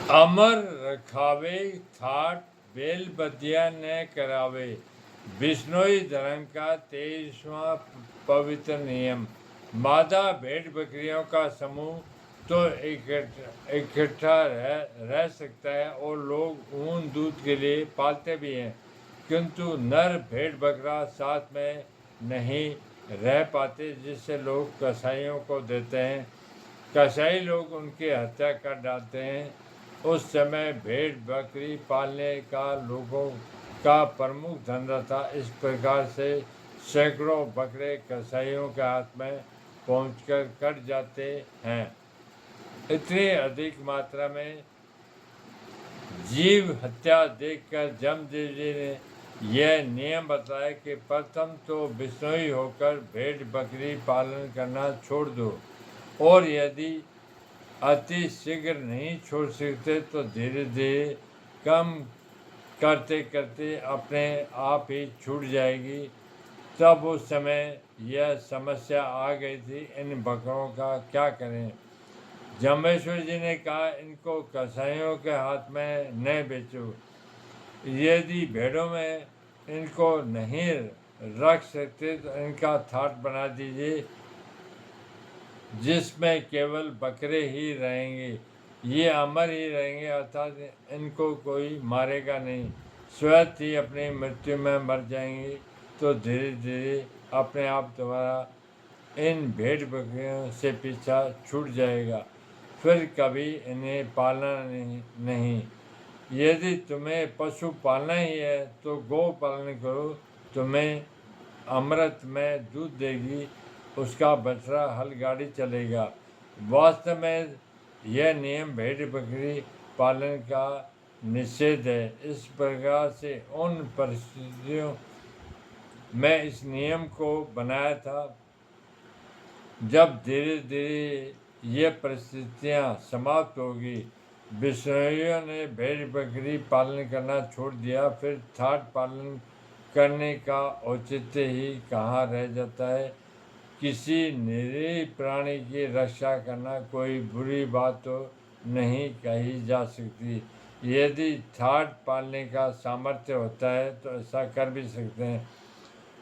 Amar रखावे that bell बदिया न करावे। बिश्नोई धर्म का 23वां पवित्र नियम। मादा भेड़ बकरियों का समूह तो इकट्ठा रह सकता है और लोग ऊन दूध के लिए पालते भी हैं, किंतु नर भेड़ बकरा साथ में नहीं रह पाते, जिससे लोग कसाईयों को देते हैं। कसाई लोग उनकी हत्या कर डालते हैं। उस समय भेड़ बकरी पालने का लोगों का प्रमुख धंधा था। इस प्रकार से सैकड़ों बकरे कसाईयों के हाथ में पहुंचकर कट जाते हैं। इतनी अधिक मात्रा में जीव हत्या देखकर जमदेव जी ने यह नियम बताया कि प्रथम तो बिश्नोई होकर भेड़ बकरी पालन करना छोड़ दो, और यदि अति शीघ्र नहीं छोड़ सकते तो धीरे धीरे कम करते करते अपने आप ही छूट जाएगी। तब उस समय यह समस्या आ गई थी, इन बकरों का क्या करें। जम्बेश्वर जी ने कहा, इनको कसाईयों के हाथ में न बेचो। यदि भेड़ों में इनको नहीं रख सकते तो इनका थाट बना दीजिए, जिसमें केवल बकरे ही रहेंगे। ये अमर ही रहेंगे, अर्थात इनको कोई मारेगा नहीं, स्वयं ही अपनी मृत्यु में मर जाएंगे। तो धीरे धीरे अपने आप तुम्हारा इन भेड़ बकरियों से पीछा छूट जाएगा, फिर कभी इन्हें पालना नहीं। यदि तुम्हें पशु पालना ही है तो गौ पालन करो, तुम्हें अमृत में दूध देगी, उसका बछड़ा हलगाड़ी चलेगा। वास्तव में यह नियम भेड़ बकरी पालन का निषेध है। इस प्रकार से उन परिस्थितियों में इस नियम को बनाया था जब धीरे धीरे ये परिस्थितियाँ समाप्त होगी। बिश्नोइयों ने भेड़ बकरी पालन करना छोड़ दिया, फिर थाट पालन करने का औचित्य ही कहाँ रह जाता है। किसी निरीह प्राणी की रक्षा करना कोई बुरी बात तो नहीं कही जा सकती। यदि थाट पालने का सामर्थ्य होता है तो ऐसा कर भी सकते हैं।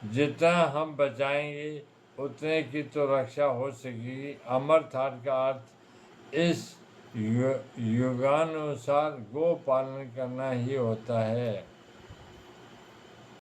जितना हम बचाएंगे उतने की तो रक्षा हो सकेगी। अमर थाट का अर्थ इस युगानुसार गो पालन करना ही होता है।